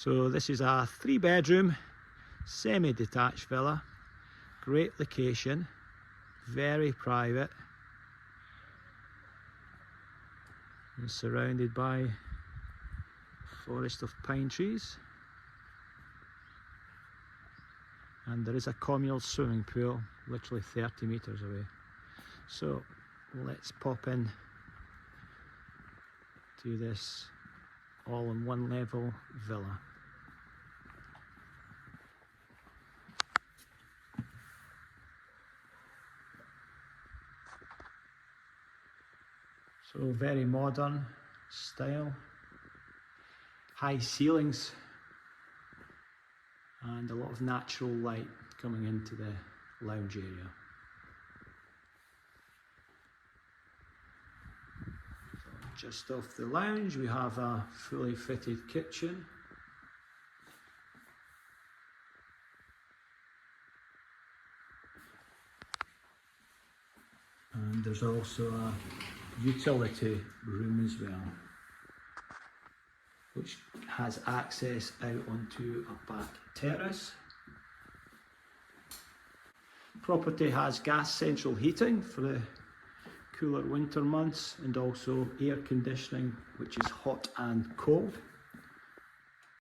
So this is a 3-bedroom semi-detached villa. Great location, very private, and surrounded by a forest of pine trees. And there is a communal swimming pool literally 30 metres away. So let's pop in to this all in one level villa. So very modern style, high ceilings and a lot of natural light coming into the lounge area. So just off the lounge we have a fully fitted kitchen. And there's also a utility room as well, which has access out onto a back terrace. Property has gas central heating for the cooler winter months and also air conditioning, which is hot and cold.